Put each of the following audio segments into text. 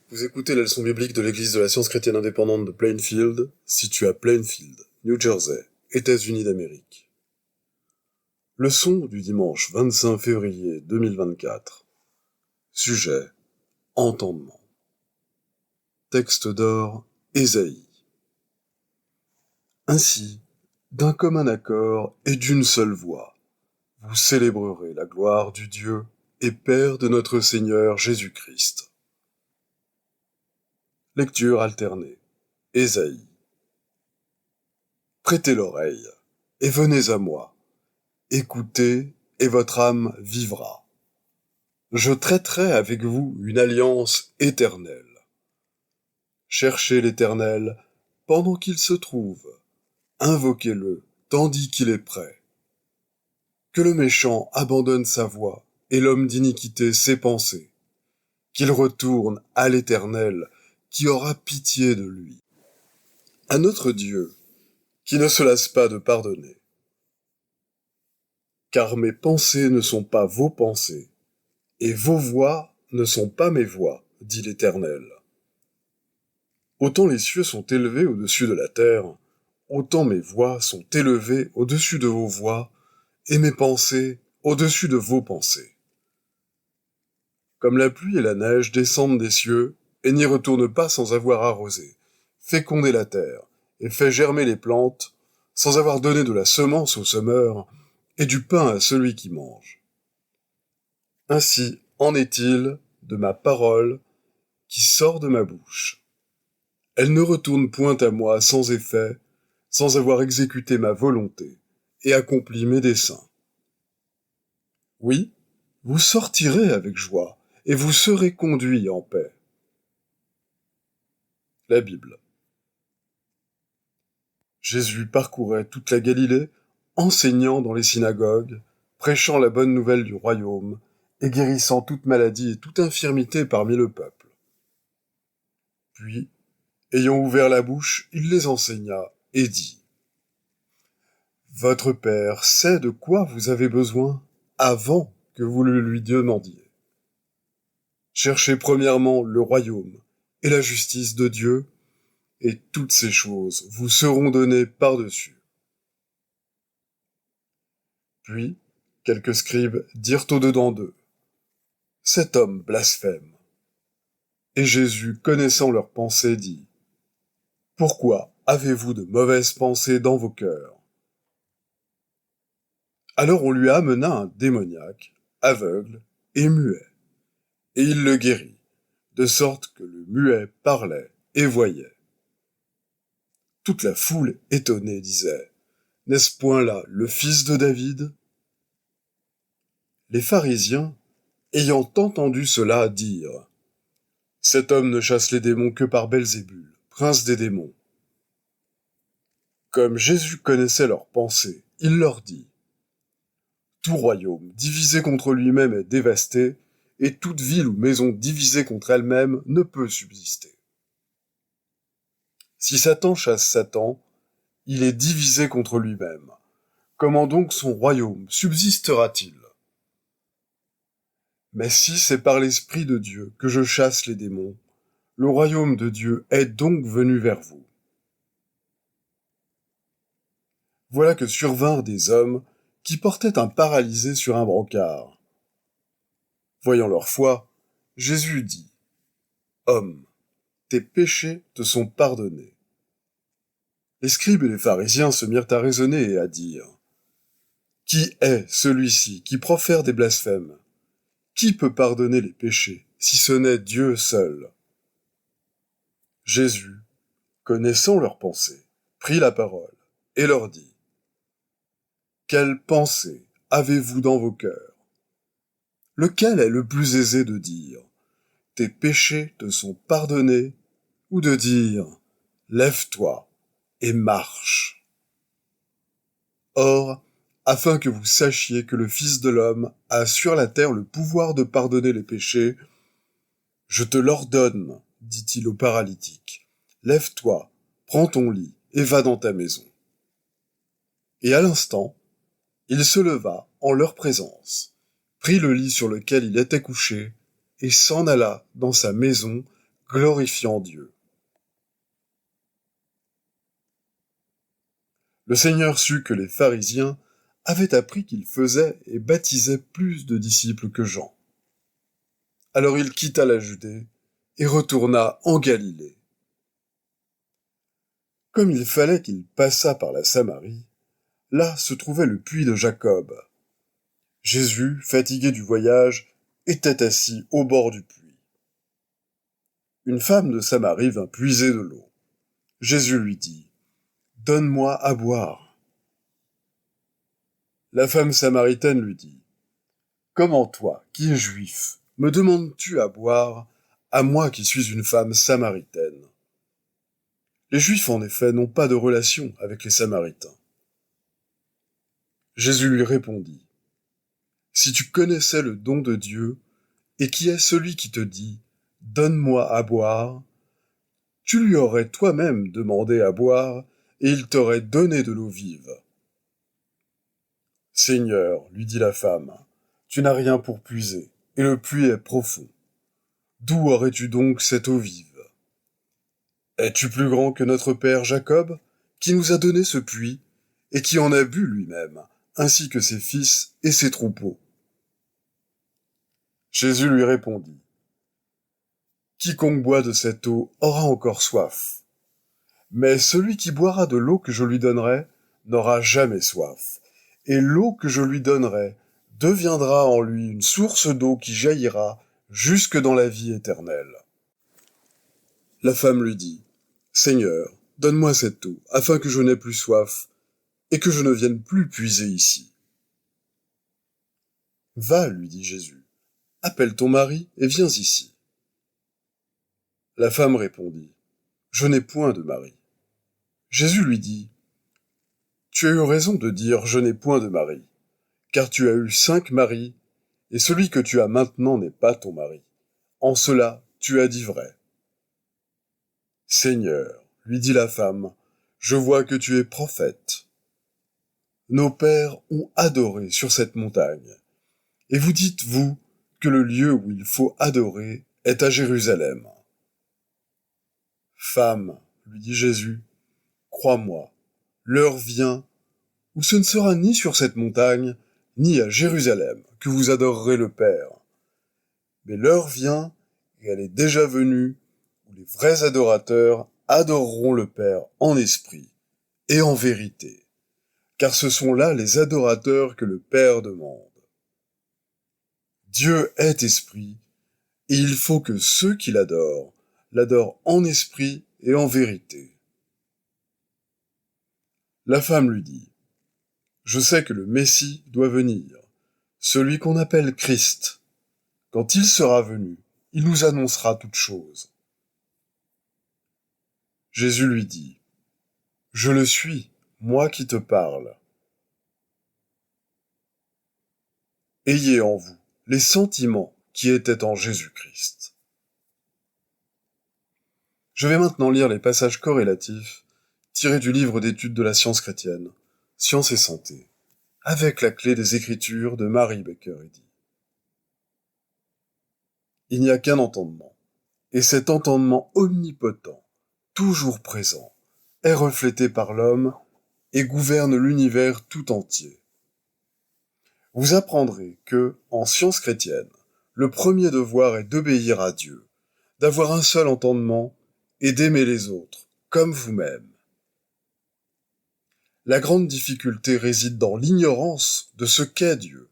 Vous écoutez la leçon biblique de l'Église de la Science chrétienne indépendante de Plainfield, située à Plainfield, New Jersey, États-Unis d'Amérique. Leçon du dimanche 25 février 2024. Sujet: entendement. Texte d'or, Ésaïe. Ainsi, d'un commun accord et d'une seule voix, vous célébrerez la gloire du Dieu et Père de notre Seigneur Jésus-Christ. Lecture alternée. Ésaïe. Prêtez l'oreille, et venez à moi. Écoutez, et votre âme vivra. Je traiterai avec vous une alliance éternelle. Cherchez l'Éternel pendant qu'il se trouve. Invoquez-le tandis qu'il est prêt. Que le méchant abandonne sa voie et l'homme d'iniquité ses pensées. Qu'il retourne à l'Éternel qui aura pitié de lui. À notre Dieu qui ne se lasse pas de pardonner. Car mes pensées ne sont pas vos pensées, et vos voix ne sont pas mes voix, dit l'Éternel. Autant les cieux sont élevés au-dessus de la terre, autant mes voix sont élevées au-dessus de vos voix, et mes pensées au-dessus de vos pensées. Comme la pluie et la neige descendent des cieux, et n'y retournent pas sans avoir arrosé, fécondé la terre, et fait germer les plantes, sans avoir donné de la semence au semeur, et du pain à celui qui mange. Ainsi en est-il de ma parole qui sort de ma bouche. Elle ne retourne point à moi sans effet, sans avoir exécuté ma volonté et accompli mes desseins. Oui, vous sortirez avec joie et vous serez conduits en paix. La Bible. Jésus parcourait toute la Galilée, enseignant dans les synagogues, prêchant la bonne nouvelle du royaume et guérissant toute maladie et toute infirmité parmi le peuple. Puis, ayant ouvert la bouche, il les enseigna et dit : Votre Père sait de quoi vous avez besoin avant que vous le lui demandiez. Cherchez premièrement le royaume et la justice de Dieu, et toutes ces choses vous seront données par-dessus. Puis, quelques scribes dirent au-dedans d'eux : Cet homme blasphème. Et Jésus, connaissant leurs pensées, dit : Pourquoi avez-vous de mauvaises pensées dans vos cœurs ? Alors on lui amena un démoniaque, aveugle et muet, et il le guérit, de sorte que le muet parlait et voyait. Toute la foule, étonnée, disait : N'est-ce point là le fils de David ? Les pharisiens, ayant entendu cela, dirent : Cet homme ne chasse les démons que par Belzébul, prince des démons. Comme Jésus connaissait leurs pensées, il leur dit : Tout royaume divisé contre lui-même est dévasté, et toute ville ou maison divisée contre elle-même ne peut subsister. Si Satan chasse Satan, il est divisé contre lui-même. Comment donc son royaume subsistera-t-il ? Mais si c'est par l'Esprit de Dieu que je chasse les démons, le royaume de Dieu est donc venu vers vous. Voilà que survinrent des hommes qui portaient un paralysé sur un brancard. Voyant leur foi, Jésus dit : Homme, tes péchés te sont pardonnés. Les scribes et les pharisiens se mirent à raisonner et à dire : Qui est celui-ci qui profère des blasphèmes ? Qui peut pardonner les péchés, si ce n'est Dieu seul ? Jésus, connaissant leurs pensées, prit la parole et leur dit : Quelle pensée avez-vous dans vos cœurs ? Lequel est le plus aisé de dire : Tes péchés te sont pardonnés, ou de dire : Lève-toi et marche ? Or, afin que vous sachiez que le Fils de l'homme a sur la terre le pouvoir de pardonner les péchés, je te l'ordonne, dit-il au paralytique, lève-toi, prends ton lit et va dans ta maison. Et à l'instant, il se leva en leur présence, prit le lit sur lequel il était couché, et s'en alla dans sa maison, glorifiant Dieu. Le Seigneur sut que les pharisiens avaient appris qu'il faisait et baptisait plus de disciples que Jean. Alors il quitta la Judée et retourna en Galilée. Comme il fallait qu'il passât par la Samarie, là se trouvait le puits de Jacob. Jésus, fatigué du voyage, était assis au bord du puits. Une femme de Samarie vint puiser de l'eau. Jésus lui dit : « Donne-moi à boire. » La femme samaritaine lui dit : « Comment toi, qui es juif, me demandes-tu à boire, à moi qui suis une femme samaritaine ? Les Juifs, en effet, n'ont pas de relation avec les Samaritains. » Jésus lui répondit : « Si tu connaissais le don de Dieu, et qui est celui qui te dit : Donne-moi à boire, tu lui aurais toi-même demandé à boire, et il t'aurait donné de l'eau vive. » « Seigneur, lui dit la femme, tu n'as rien pour puiser, et le puits est profond. D'où aurais-tu donc cette eau vive ? Es-tu plus grand que notre père Jacob, qui nous a donné ce puits, et qui en a bu lui-même, ainsi que ses fils et ses troupeaux ? » Jésus lui répondit : « Quiconque boit de cette eau aura encore soif. Mais celui qui boira de l'eau que je lui donnerai n'aura jamais soif. Et l'eau que je lui donnerai deviendra en lui une source d'eau qui jaillira jusque dans la vie éternelle. » La femme lui dit : « Seigneur, donne-moi cette eau, afin que je n'aie plus soif, et que je ne vienne plus puiser ici. » « Va, lui dit Jésus, appelle ton mari et viens ici. » La femme répondit : « Je n'ai point de mari. » Jésus lui dit : « Tu as eu raison de dire : je n'ai point de mari, car tu as eu 5 maris, et celui que tu as maintenant n'est pas ton mari. En cela, tu as dit vrai. » « Seigneur, lui dit la femme, je vois que tu es prophète. Nos pères ont adoré sur cette montagne, et vous dites, vous, que le lieu où il faut adorer est à Jérusalem. Femme, lui dit Jésus, crois-moi, l'heure vient où ce ne sera ni sur cette montagne, ni à Jérusalem que vous adorerez le Père. Mais l'heure vient, et elle est déjà venue, où les vrais adorateurs adoreront le Père en esprit et en vérité, car ce sont là les adorateurs que le Père demande. Dieu est esprit, et il faut que ceux qui l'adorent en esprit et en vérité. La femme lui dit : « Je sais que le Messie doit venir, celui qu'on appelle Christ. Quand il sera venu, il nous annoncera toutes choses. » Jésus lui dit : « Je le suis, moi qui te parle. Ayez en vous les sentiments qui étaient en Jésus-Christ. » Je vais maintenant lire les passages corrélatifs tirés du livre d'études de la science chrétienne, Science et santé, avec la clé des Écritures de Mary Baker Eddy. Il n'y a qu'un entendement, et cet entendement omnipotent, toujours présent, est reflété par l'homme et gouverne l'univers tout entier. Vous apprendrez que, en science chrétienne, le premier devoir est d'obéir à Dieu, d'avoir un seul entendement et d'aimer les autres, comme vous-même. La grande difficulté réside dans l'ignorance de ce qu'est Dieu.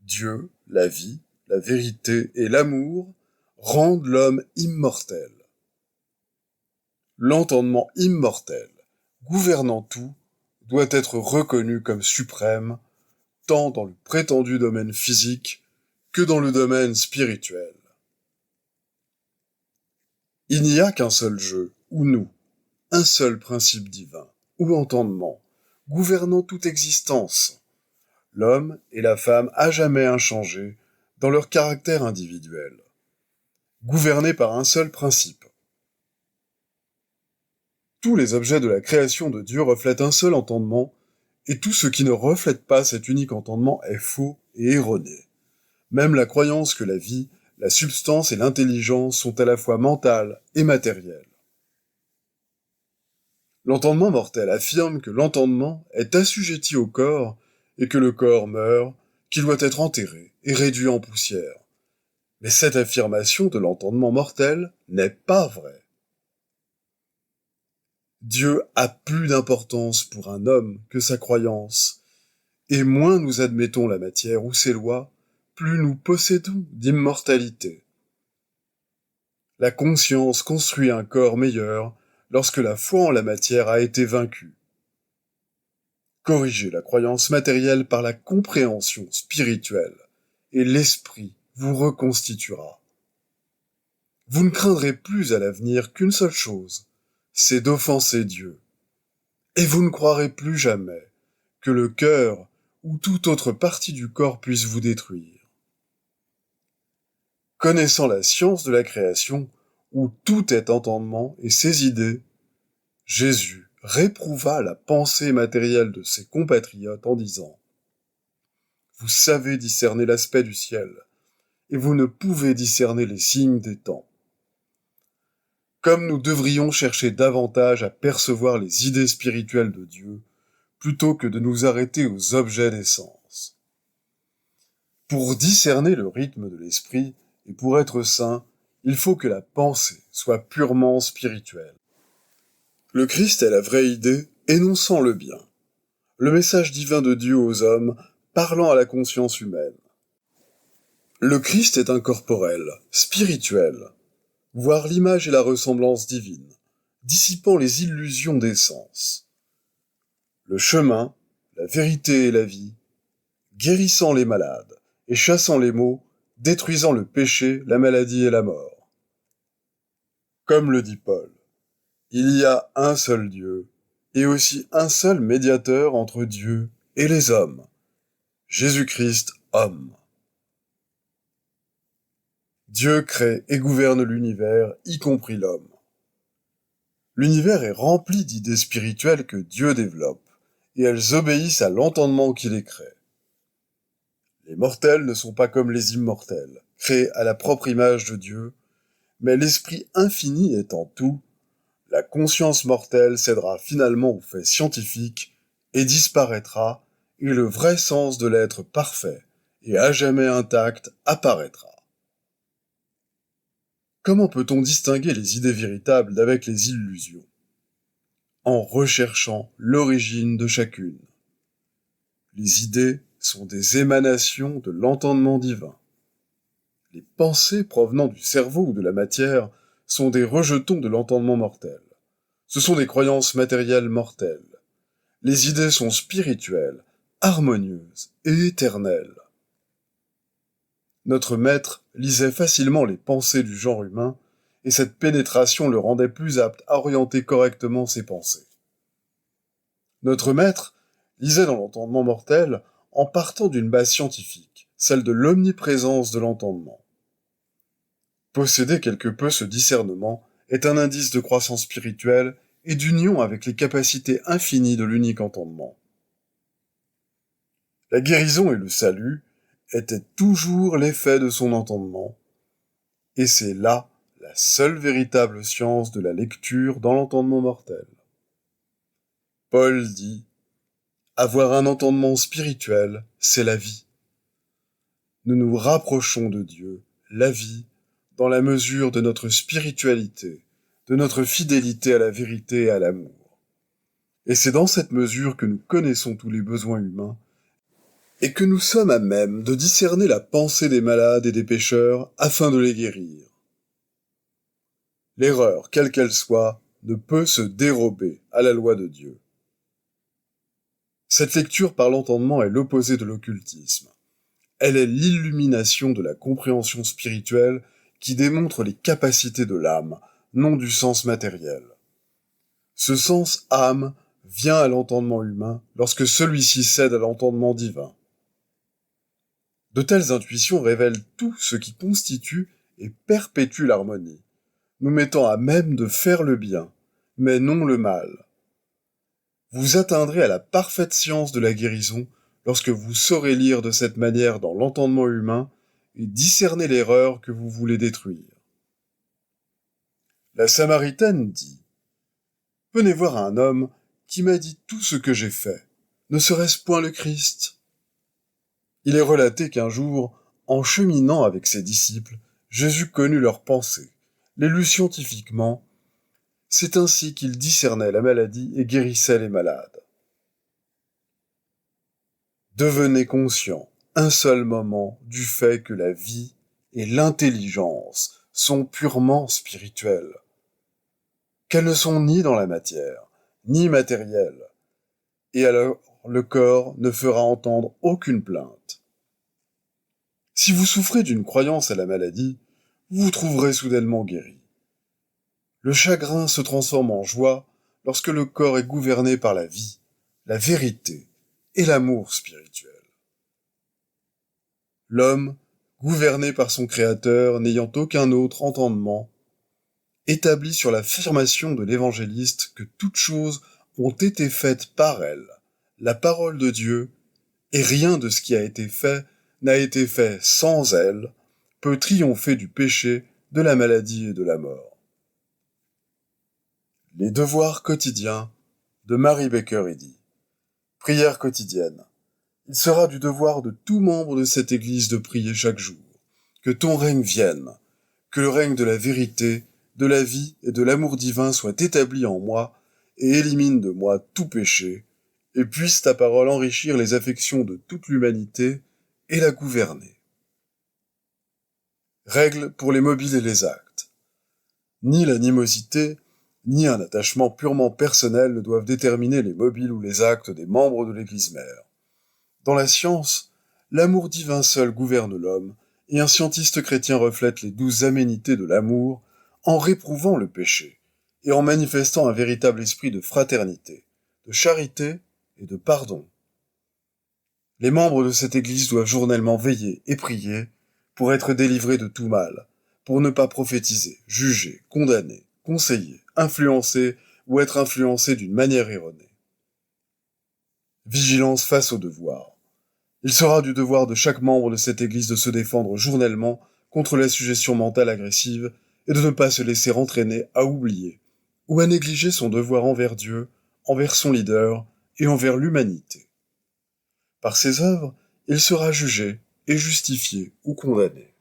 Dieu, la vie, la vérité et l'amour rendent l'homme immortel. L'entendement immortel, gouvernant tout, doit être reconnu comme suprême, tant dans le prétendu domaine physique que dans le domaine spirituel. Il n'y a qu'un seul jeu, ou nous, un seul principe divin, ou entendement, gouvernant toute existence, l'homme et la femme à jamais inchangés dans leur caractère individuel, gouvernés par un seul principe. Tous les objets de la création de Dieu reflètent un seul entendement, et tout ce qui ne reflète pas cet unique entendement est faux et erroné. Même la croyance que la vie la substance et l'intelligence sont à la fois mentales et matérielles. L'entendement mortel affirme que l'entendement est assujetti au corps et que le corps meurt, qu'il doit être enterré et réduit en poussière. Mais cette affirmation de l'entendement mortel n'est pas vraie. Dieu a plus d'importance pour un homme que sa croyance, et moins nous admettons la matière ou ses lois, plus nous possédons d'immortalité. La conscience construit un corps meilleur lorsque la foi en la matière a été vaincue. Corrigez la croyance matérielle par la compréhension spirituelle, et l'esprit vous reconstituera. Vous ne craindrez plus à l'avenir qu'une seule chose, c'est d'offenser Dieu. Et vous ne croirez plus jamais que le cœur ou toute autre partie du corps puisse vous détruire. Connaissant la science de la création, où tout est entendement et ses idées, Jésus réprouva la pensée matérielle de ses compatriotes en disant « Vous savez discerner l'aspect du ciel, et vous ne pouvez discerner les signes des temps. » Comme nous devrions chercher davantage à percevoir les idées spirituelles de Dieu, plutôt que de nous arrêter aux objets des sens. Pour discerner le rythme de l'esprit, et pour être saint, il faut que la pensée soit purement spirituelle. Le Christ est la vraie idée, énonçant le bien. Le message divin de Dieu aux hommes, parlant à la conscience humaine. Le Christ est incorporel, spirituel, voire l'image et la ressemblance divine, dissipant les illusions des sens. Le chemin, la vérité et la vie, guérissant les malades et chassant les maux, détruisant le péché, la maladie et la mort. Comme le dit Paul, il y a un seul Dieu, et aussi un seul médiateur entre Dieu et les hommes, Jésus-Christ, homme. Dieu crée et gouverne l'univers, y compris l'homme. L'univers est rempli d'idées spirituelles que Dieu développe, et elles obéissent à l'entendement qui les crée. Les mortels ne sont pas comme les immortels, créés à la propre image de Dieu, mais l'esprit infini étant tout, la conscience mortelle cédera finalement aux faits scientifiques et disparaîtra, et le vrai sens de l'être parfait et à jamais intact apparaîtra. Comment peut-on distinguer les idées véritables d'avec les illusions? En recherchant l'origine de chacune. Les idées sont des émanations de l'entendement divin. Les pensées provenant du cerveau ou de la matière sont des rejetons de l'entendement mortel. Ce sont des croyances matérielles mortelles. Les idées sont spirituelles, harmonieuses et éternelles. Notre maître lisait facilement les pensées du genre humain, et cette pénétration le rendait plus apte à orienter correctement ses pensées. Notre maître lisait dans l'entendement mortel en partant d'une base scientifique, celle de l'omniprésence de l'entendement. Posséder quelque peu ce discernement est un indice de croissance spirituelle et d'union avec les capacités infinies de l'unique entendement. La guérison et le salut étaient toujours l'effet de son entendement, et c'est là la seule véritable science de la lecture dans l'entendement mortel. Paul dit « Avoir un entendement spirituel, c'est la vie. » Nous nous rapprochons de Dieu, la vie, dans la mesure de notre spiritualité, de notre fidélité à la vérité et à l'amour. Et c'est dans cette mesure que nous connaissons tous les besoins humains et que nous sommes à même de discerner la pensée des malades et des pécheurs afin de les guérir. L'erreur, quelle qu'elle soit, ne peut se dérober à la loi de Dieu. Cette lecture par l'entendement est l'opposé de l'occultisme. Elle est l'illumination de la compréhension spirituelle qui démontre les capacités de l'âme, non du sens matériel. Ce sens âme vient à l'entendement humain lorsque celui-ci cède à l'entendement divin. De telles intuitions révèlent tout ce qui constitue et perpétue l'harmonie, nous mettant à même de faire le bien, mais non le mal. Vous atteindrez à la parfaite science de la guérison lorsque vous saurez lire de cette manière dans l'entendement humain et discerner l'erreur que vous voulez détruire. La Samaritaine dit : « Venez voir un homme qui m'a dit tout ce que j'ai fait. Ne serait-ce point le Christ ?» Il est relaté qu'un jour, en cheminant avec ses disciples, Jésus connut leurs pensées, les lut scientifiquement. C'est ainsi qu'il discernait la maladie et guérissait les malades. Devenez conscient, un seul moment, du fait que la vie et l'intelligence sont purement spirituelles, qu'elles ne sont ni dans la matière, ni matérielles, et alors le corps ne fera entendre aucune plainte. Si vous souffrez d'une croyance à la maladie, vous vous trouverez soudainement guéri. Le chagrin se transforme en joie lorsque le corps est gouverné par la vie, la vérité et l'amour spirituel. L'homme, gouverné par son Créateur, n'ayant aucun autre entendement, établi sur l'affirmation de l'évangéliste que toutes choses ont été faites par elle, la parole de Dieu, et rien de ce qui a été fait n'a été fait sans elle, peut triompher du péché, de la maladie et de la mort. Les devoirs quotidiens de Mary Baker Eddy. Prière quotidienne. Il sera du devoir de tout membre de cette Église de prier chaque jour. Que ton règne vienne, que le règne de la vérité, de la vie et de l'amour divin soit établi en moi et élimine de moi tout péché, et puisse ta parole enrichir les affections de toute l'humanité et la gouverner. Règles pour les mobiles et les actes. Ni l'animosité, ni un attachement purement personnel ne doivent déterminer les mobiles ou les actes des membres de l'Église mère. Dans la science, l'amour divin seul gouverne l'homme, et un scientiste chrétien reflète les 12 aménités de l'amour en réprouvant le péché et en manifestant un véritable esprit de fraternité, de charité et de pardon. Les membres de cette Église doivent journellement veiller et prier pour être délivrés de tout mal, pour ne pas prophétiser, juger, condamner, conseiller, influencer ou être influencés d'une manière erronée. Vigilance face au devoir. Il sera du devoir de chaque membre de cette Église de se défendre journellement contre la suggestion mentale agressive et de ne pas se laisser entraîner à oublier ou à négliger son devoir envers Dieu, envers son leader et envers l'humanité. Par ses œuvres, il sera jugé et justifié ou condamné.